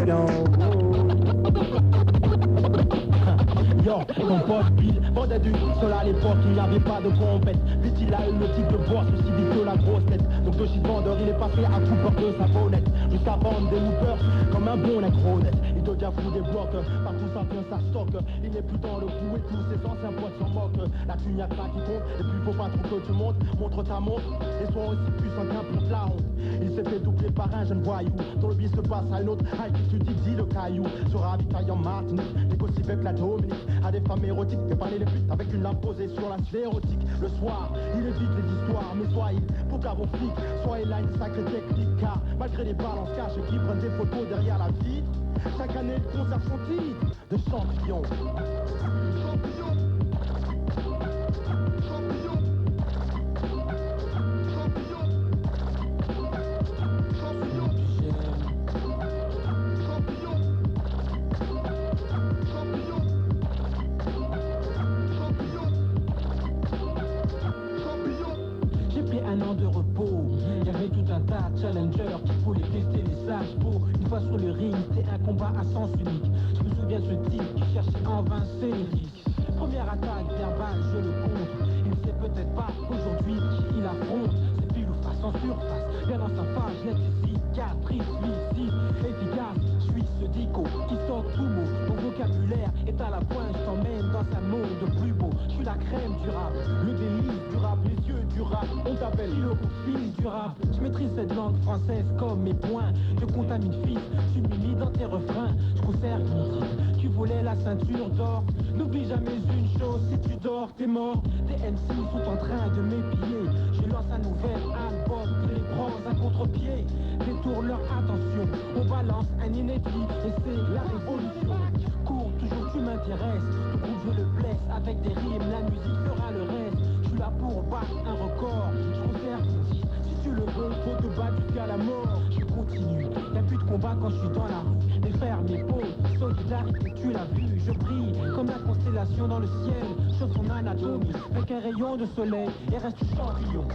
suis en haut. Yo, mon pote Bill, bande adultes, seul à l'époque, il n'y avait pas de compète. Vite il a eu le type de boss, aussi vite que la grosse tête. Donc le shit vendeur, il est passé à Cooper de sa bonnette. Jusqu'à vendre des loopers, comme un bon nègre. Il devient fou des blocs, partout ça vient sa stock. Il n'est plus dans le coup et tous ses anciens potes s'en moquent. La thune y'a que ça qui compte, et puis faut pas trop que tu montes. Montre ta montre, et sois aussi puissant qu'un pour la honte. Il s'est fait doubler par un jeune voyou. Dans le bis se passe à une autre, high qui dit le caillou. Se ravitaille en Martinique, négocie avec la Dominique. À des femmes érotiques, fait parler les putes avec une lampe posée sur la sphérotique. Le soir, il évite les histoires, mais soit il pour qu'à vos flics, soit il a une sacrée technique. Car malgré les balances caches qui prennent des photos derrière la vitre, chaque année il conserve son titre de champion. Challenger qui voulait tester les sages pour une fois sur le ring, c'était un combat à sens unique. Je me souviens ce type qui cherchait en vain ses lyriques. Première attaque verbale, je le contre. Il ne sait peut-être pas qu'aujourd'hui qui il affronte. C'est pile ou face en surface, bien dans sa face, net et cicatrice, suicide, efficace. Je suis ce dico qui sort tout mot. Mon vocabulaire est à la pointe, je t'emmène dans un monde plus beau. Je suis la crème du rap, le délice du rap, les yeux du rap. On t'appelle le fils du rap. Je maîtrise cette langue française comme mes poings. Je contamine fils, tu m'imites dans tes refrains. Je conserve mon titre, tu volais la ceinture d'or. N'oublie jamais une chose, si tu dors, t'es mort. Des MC sont en train de m'épier. Je lance un nouvel album, les prends à contre-pied. Détourne leur attention, on balance un inédit et c'est la révolution. Cours, toujours tu m'intéresses, le groupe je le blesse avec des rimes, la musique fera le reste. Je suis là pour battre un record, je conserve mon titre. Si tu le veux, faut te battre jusqu'à la mort. Je continue, y'a plus de combat quand je suis dans la rue. Mes frères, mes pauvres, solidarité, tu l'as vu. Je brille comme la constellation dans le ciel. Chauffe son anatomie avec un rayon de soleil et reste champion.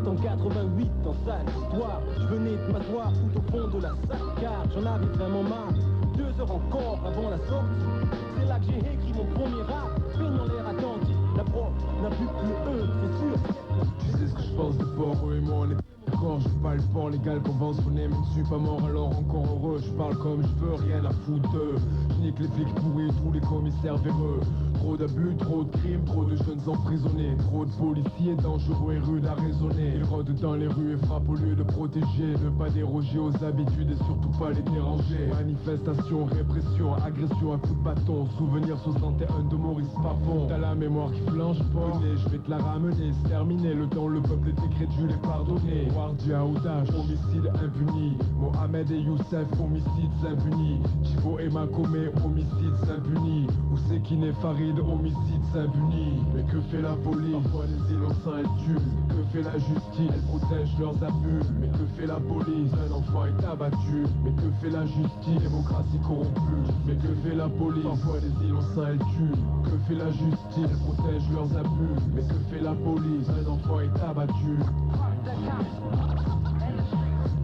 En 88 dans sa histoire, je venais de m'asseoir tout au fond de la salle car j'en avais vraiment marre. 2 heures encore avant la sortie, c'est là que j'ai écrit mon premier rap. Peignant l'air attentif, la prof n'a plus c'est sûr. Tu sais ce que je pense de port, eux et moi on est d'accord. Je pas le port légal conventionné, mais je suis pas mort alors encore heureux. Je parle comme je veux, rien à foutre d'eux. Je nique les flics pourris, tous les commissaires véreux. Trop d'abus, trop de crimes, trop de jeunes emprisonnés. Trop de policiers dangereux et rudes à raisonner. Ils rôdent dans les rues et frappent au lieu de protéger. Ne pas déroger aux habitudes et surtout pas les déranger. Manifestation, répression, agression à coups de bâton. Souvenir 61 de Maurice Papon. T'as la mémoire qui flanche pas, je vais te la ramener. C'est terminé, le temps, le peuple est crédule et pardonné. Wardia, Oudache, homicide impuni. Mohamed et Youssef, homicide impuni. Chivo et Makome, homicide impuni. Où c'est qui n'est Farid, homicide impuni. Mais que fait la police? Parfois les innocents elles tuent. Que fait la justice? Elle protège leurs abus. Mais que fait la police? Un enfant est abattu. Mais que fait la justice? Démocratie corrompue. Mais que fait la police? Parfois les innocents elles tuent. Que fait la justice? Elle protège leurs abus. Mais que fait la police? Un enfant est abattu.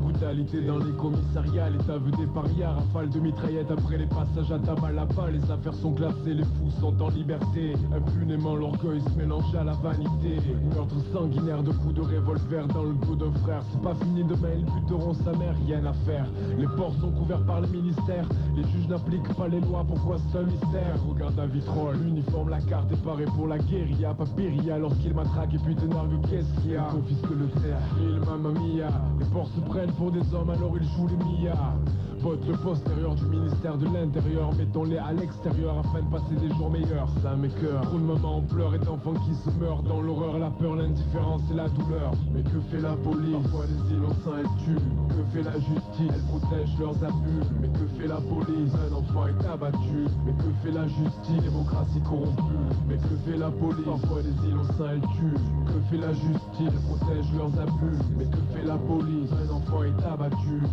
Brutalité dans les commissariats, l'État veut des parias, rafale de mitraillettes après les passages à tabac là-bas. Les affaires sont classées, les fous sont en liberté. Impunément l'orgueil se mélange à la vanité. Meurtre sanguinaire de coups de revolver dans le dos d'un frère. C'est pas fini demain, ils buteront sa mère, rien à faire. Les ports sont couverts par les ministères. Les juges n'appliquent pas les lois, pourquoi c'est un mystère? Regarde un vitrol, l'uniforme, la carte est parée pour la guérilla. Pas périlla lorsqu'il matraque et puis de nargue, qu'est-ce qu'il y a? Confisque le terre, il mamma mia. Les ports se prennent pour des hommes alors ils jouent les milliards. Vote le postérieur du ministère de l'Intérieur. Mettons-les à l'extérieur afin de passer des jours meilleurs. Ça m'écoeure. Trop de mamans en pleurs et d'enfants qui se meurent. Dans l'horreur, la peur, l'indifférence et la douleur. Mais que fait la police? Parfois les innocents elles tuent. Que fait la justice? Elle protège leurs abus. Mais que fait la police? Un enfant est abattu. Mais que fait la justice? Démocratie corrompue. Mais que fait la police? Parfois les innocents elles tuent. Que fait la justice? Elle protège leurs abus. Mais que fait la police? Un enfant est abattu.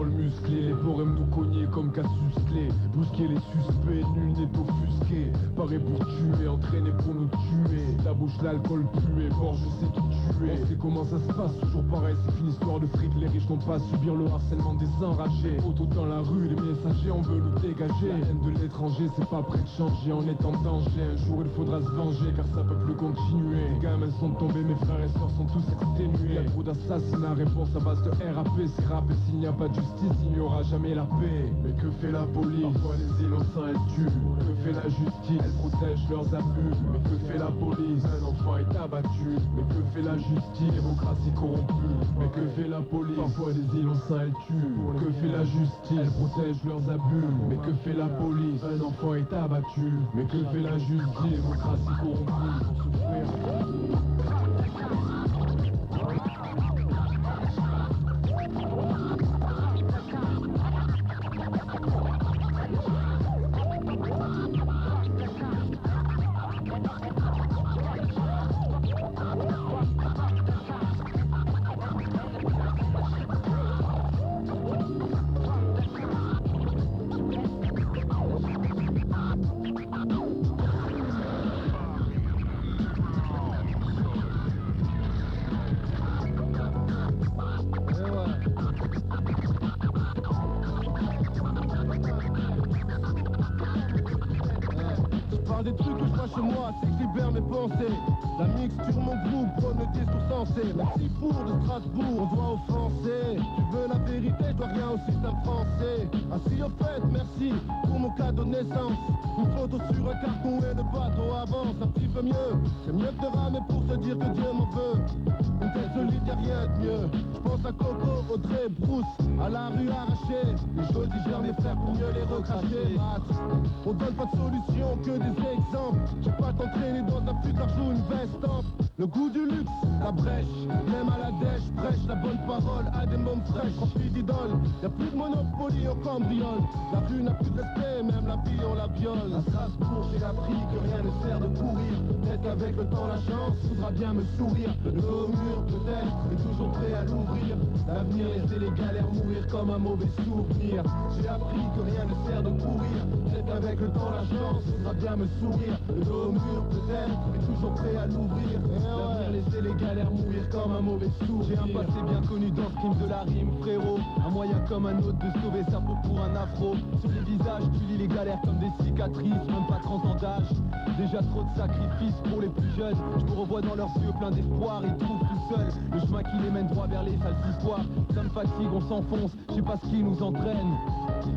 paroles musclées, les porcs aiment nous cogner comme Cassius Clay. Brusquer les suspects, nul n'est offusqué. Paré pour tuer, entraîné pour nous tuer. Ta bouche l'alcool pué, fort je sais qui tu es. On sait comment ça se passe, toujours pareil, c'est une histoire de fric. Les riches n'ont pas à subir le harcèlement des enragés. Auto dans la rue, les messagers, on veut nous dégager. La haine de l'étranger, c'est pas prêt de changer, on est en danger. Un jour il faudra se venger, car ça peut plus continuer. Les gamins sont tombés, mes frères et sœurs sont tous exténués. Y'a trop d'assassinats, réponse à base de RAP. C'est rap et s'il n'y a pas de justice, il n'y aura jamais la paix. Mais que fait la police? Parfois les innocents elle tue. Que fait la justice? Elle protège leurs abus. Mais que fait la police? Un enfant est abattu. Mais que fait la justice? Démocratie corrompue. Mais que fait la police? Parfois les innocents elle tue. Que fait la justice? Elle protège leurs abus. Mais que fait la police? Un enfant est abattu. Mais que fait la justice? Démocratie corrompue. Pour souffrir. Des trucs que je vois chez moi, c'est que je libère mes pensées. La mixture, mon groupe, prône le discours sensé. Merci pour de Strasbourg, on doit offenser. Tu veux la vérité, je dois rien au système français. Ainsi au fait, merci pour mon cadeau de naissance. Une photo sur un carton et le bateau avance un petit peu mieux. C'est mieux que de ramer pour se dire que Dieu m'en veut. Une tête solide, y'a rien de mieux. Je pense à Coco, Audrey, Bruce, à la rue arrachée. Et je digère mes frères pour mieux les recracher. On donne pas de solution, que des exemples. J'ai pas t'entraîner dans un futur joue une veste ample. Le goût du luxe, la brèche, même à la dèche, prêche la bonne parole à des mômes fraîches, remplis d'idoles. Y'a plus de monopoly, on cambriole. La rue n'a plus de respect, même la vie on la viole. À Strasbourg, j'ai appris que rien ne sert de courir. Peut-être qu'avec le temps la chance voudra bien me sourire. Le dos au mur peut-être, mais toujours prêt à l'ouvrir. L'avenir laisser les galères mourir comme un mauvais souvenir. J'ai appris que rien ne sert de courir. Peut-être qu'avec le temps la chance voudra bien me sourire. Le dos au mur peut-être, mais toujours prêt à l'ouvrir. L'avenir laisser les galères mourir comme un mauvais sourd. J'ai un passé bien connu dans ce crime de la rime, frérot. Un moyen comme un autre de sauver sa peau pour un afro. Sur les visages, tu lis les galères comme des cicatrices. Même pas 30 ans d'âge, déjà trop de sacrifices pour les plus jeunes. Je me revois dans leurs yeux plein d'espoir. Ils trouvent tout seuls le chemin qui les mène droit vers les sales histoires. Ça me fatigue, on s'enfonce, je sais pas ce qui nous entraîne.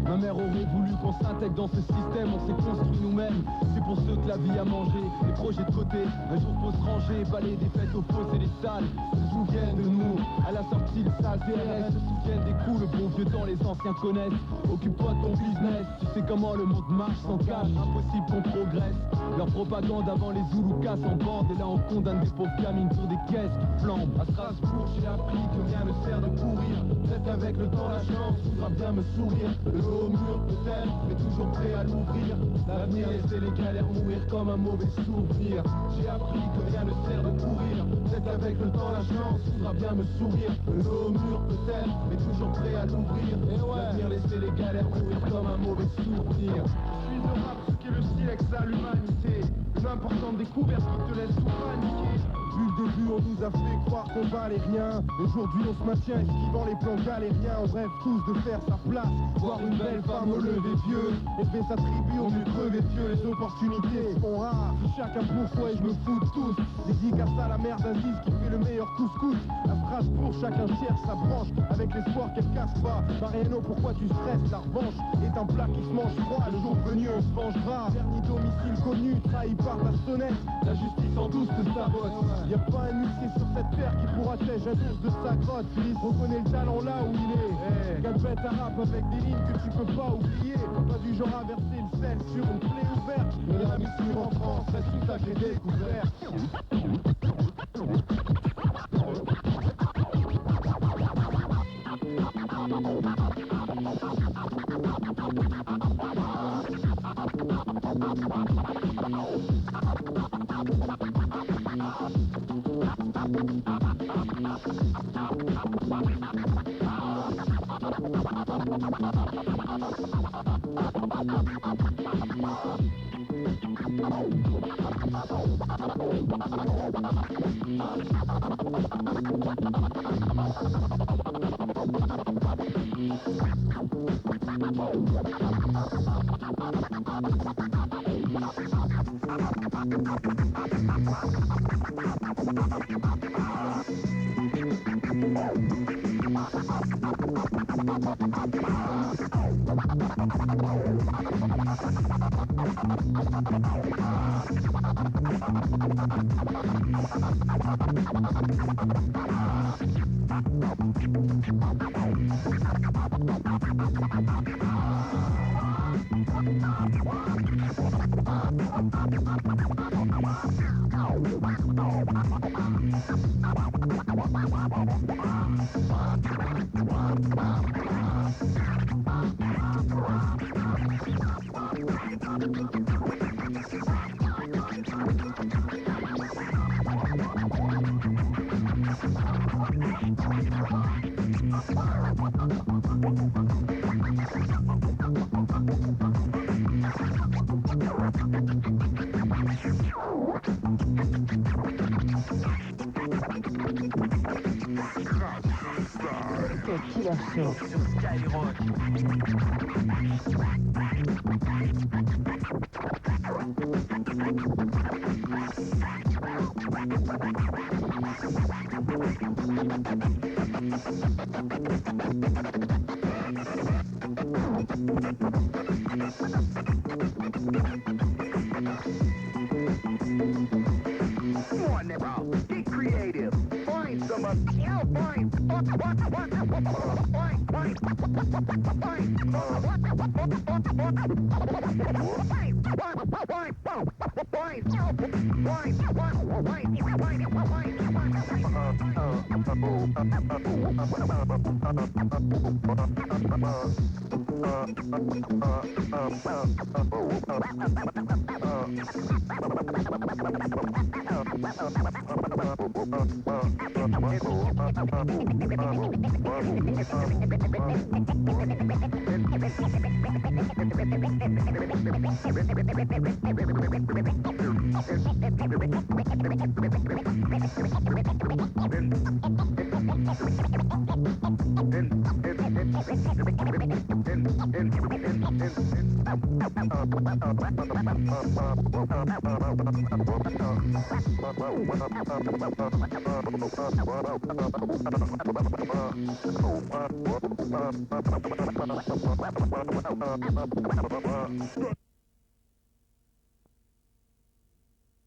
Ma mère aurait voulu qu'on s'intègre dans ce système. On s'est construit nous-mêmes, c'est pour ceux que la vie a mangé. Les projets de côté, un jour faut se ranger. Balayer des fêtes aux fosses et les salles se souviennent de nous. À la sortie, le sale CRS se souviennent des coups. Le bon vieux temps, les anciens connaissent. Occupe-toi de ton business, tu sais comment le monde marche sans cash. Impossible qu'on progresse. Leur propagande avant les Zoulous cassent en bande. Et là on condamne des pauvres gamines pour des caisses qui flambent. À Strasbourg, j'ai appris que rien ne sert de courir. Peut-être qu'avec le temps la chance voudra bien me sourire. Le haut mur peut-être, mais toujours prêt à l'ouvrir. L'avenir laisser les galères mourir comme un mauvais souvenir. J'ai appris que rien ne sert de courir. Peut-être qu'avec le temps la chance voudra bien me sourire. Le haut mur peut-être, mais toujours prêt à l'ouvrir. L'avenir laisser les galères mourir comme un mauvais souvenir. Je suis le rap, ce qu'est le silex à l'humanité. Une importante découverte qui te laisse tout paniquer. Vu le début, on nous a fait croire qu'on valait rien. Aujourd'hui, on se maintient esquivant les plans galériens. On rêve tous de faire sa place, voir une belle femme au lever vieux. Élever sa tribu, on mieux crever vieux. Les opportunités sont rares, chacun pour soi et je me fous de tous. Dédicace à la mère d'Aziz qui fait le meilleur couscous. À Strasbourg, chacun cherche sa branche avec l'espoir qu'elle casse pas. Mariano, pourquoi tu stresses? La revanche est un plat qui se mange froid. Le jour venu, on se vengera. Dernier domicile connu, trahi par ta sonnette. La justice en douce te sabote. Y'a pas un huissier sur cette terre qui pourra tèche un ours de sa grotte. Philippe reconnaît le talent là où il est. Gabette arabe avec des lignes que tu peux pas oublier. Pas du genre à verser le sel sur une plaie ouverte. Mais la mixture en France, c'est tout ça que j'ai découvert.